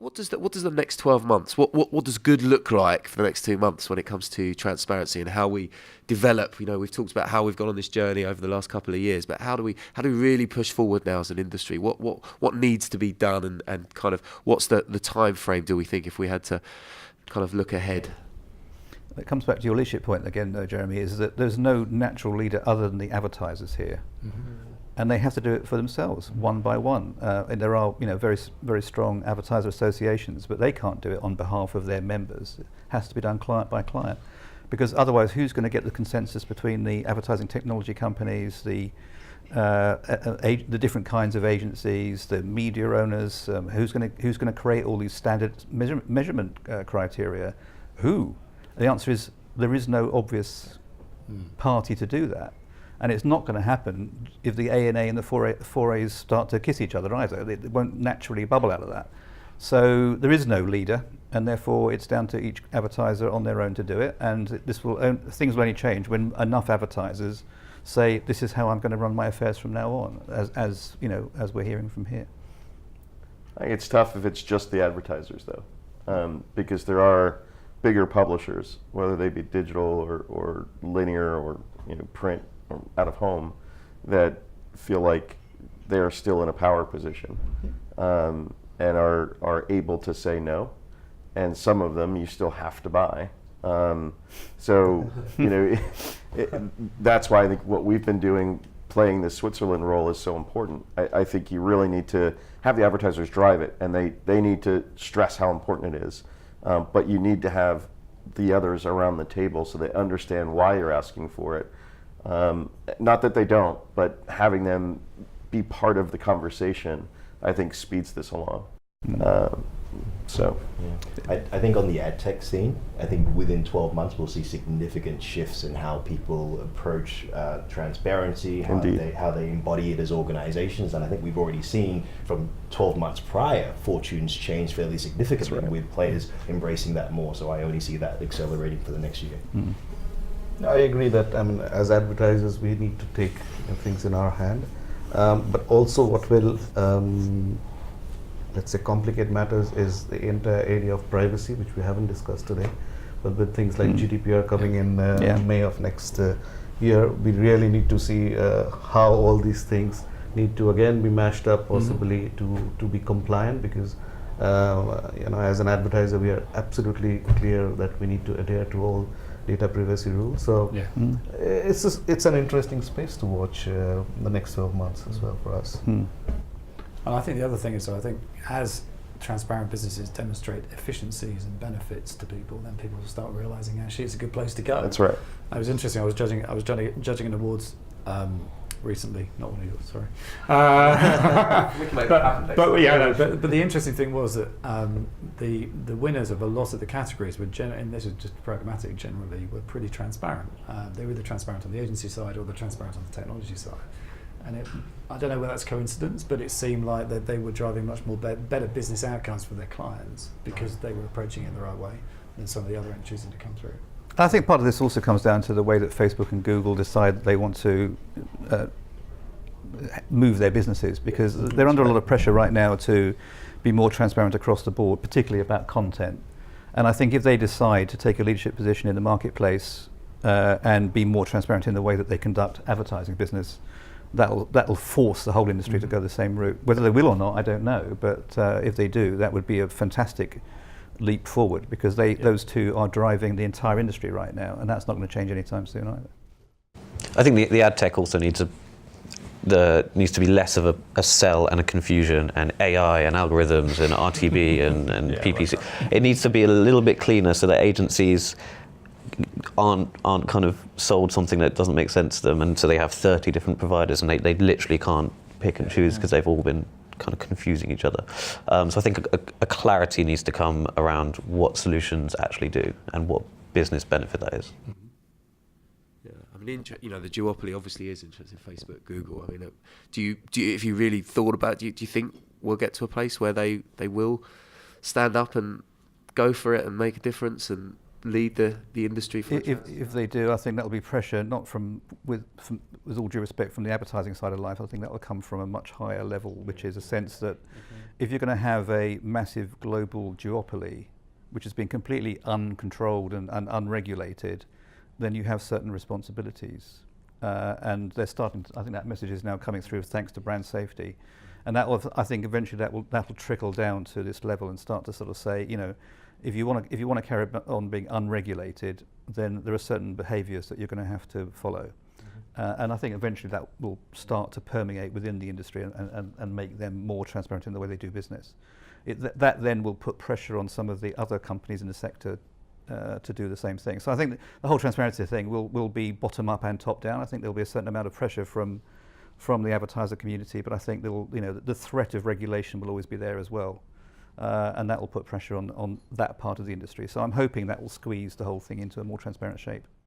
what does the next 12 months, what does good look like for the next 2 months when it comes to transparency and how we develop? We've talked about how we've gone on this journey over the last couple of years, but how do we really push forward now as an industry? What needs to be done, and kind of what's the time frame, do we think, if we had to kind of look ahead? It comes back to your leadership point again, though, Jeremy, is that there's no natural leader other than the advertisers here. And they have to do it for themselves, one by one. And there are, very, very strong advertiser associations, but they can't do it on behalf of their members. It has to be done client by client, because otherwise, who's going to get the consensus between the advertising technology companies, the different kinds of agencies, the media owners? Who's going to create all these standard measurement criteria? Who? The answer is there is no obvious party to do that. And it's not going to happen if the ANA and the 4As start to kiss each other either. It won't naturally bubble out of that. So there is no leader, and therefore it's down to each advertiser on their own to do it. And things will only change when enough advertisers say, this is how I'm going to run my affairs from now on, as we're hearing from here. I think it's tough if it's just the advertisers, though, because there are bigger publishers, whether they be digital or linear or print or out of home, that feel like they're still in a power position, and are able to say no, and some of them you still have to buy. So that's why I think what we've been doing, playing the Switzerland role, is so important. I think you really need to have the advertisers drive it, and they need to stress how important it is. But you need to have the others around the table so they understand why you're asking for it. Not that they don't, but having them be part of the conversation, I think, speeds this along. I think on the ad tech scene, I think within 12 months we'll see significant shifts in how people approach transparency, how they embody it as organizations. And I think we've already seen from 12 months prior, fortunes change fairly significantly with players embracing that more. So I only see that accelerating for the next year. I agree that as advertisers we need to take things in our hand, but also what will let's say complicate matters is the entire area of privacy, which we haven't discussed today. But with things like GDPR coming in May of next year, we really need to see how all these things need to again be mashed up, possibly to be compliant, because as an advertiser we are absolutely clear that we need to adhere to all data privacy rules. So it's an interesting space to watch the next 12 months as well for us. And I think the other thing is, I think as transparent businesses demonstrate efficiencies and benefits to people, then people will start realizing actually it's a good place to go. That's right. It was interesting. I was judging an awards recently, not one of yours, sorry. But the interesting thing was that the winners of a lot of the categories were, and this is just pragmatic generally, were pretty transparent. They were either transparent on the agency side or they're transparent on the technology side. And I don't know whether that's coincidence, but it seemed like that they were driving much more better business outcomes for their clients because they were approaching it the right way than some of the other entries that had come through. I think part of this also comes down to the way that Facebook and Google decide that they want to move their businesses, because they're under a lot of pressure right now to be more transparent across the board, particularly about content. And I think if they decide to take a leadership position in the marketplace and be more transparent in the way that they conduct advertising business, that'll force the whole industry to go the same route. Whether they will or not, I don't know, but if they do, that would be a fantastic leap forward, because those two are driving the entire industry right now, and that's not going to change anytime soon either. I think the ad tech also needs to be less of a sell and a confusion and AI and algorithms and RTB and PPC. It needs to be a little bit cleaner so that agencies aren't kind of sold something that doesn't make sense to them, and so they have 30 different providers and they literally can't pick and choose because they've all been kind of confusing each other. So I think a clarity needs to come around what solutions actually do and what business benefit that is. Yeah, I mean, the duopoly obviously is interesting. Facebook, Google. I mean, do you if you really thought about it, do you think we'll get to a place where they will stand up and go for it and make a difference and lead the industry for if they do, I think that will be pressure, not from with all due respect, from the advertising side of life. I think that will come from a much higher level, which is a sense that if you're going to have a massive global duopoly, which has been completely uncontrolled and unregulated, then you have certain responsibilities. And they're starting to, I think that message is now coming through thanks to brand safety. And that will, I think eventually that will trickle down to this level and start to sort of say, you know, if you want to carry on being unregulated, then there are certain behaviours that you're going to have to follow. And I think eventually that will start to permeate within the industry and make them more transparent in the way they do business. That then will put pressure on some of the other companies in the sector to do the same thing. So I think the whole transparency thing will be bottom up and top down. I think there'll be a certain amount of pressure from the advertiser community, but I think the threat of regulation will always be there as well. And that will put pressure on that part of the industry. So I'm hoping that will squeeze the whole thing into a more transparent shape.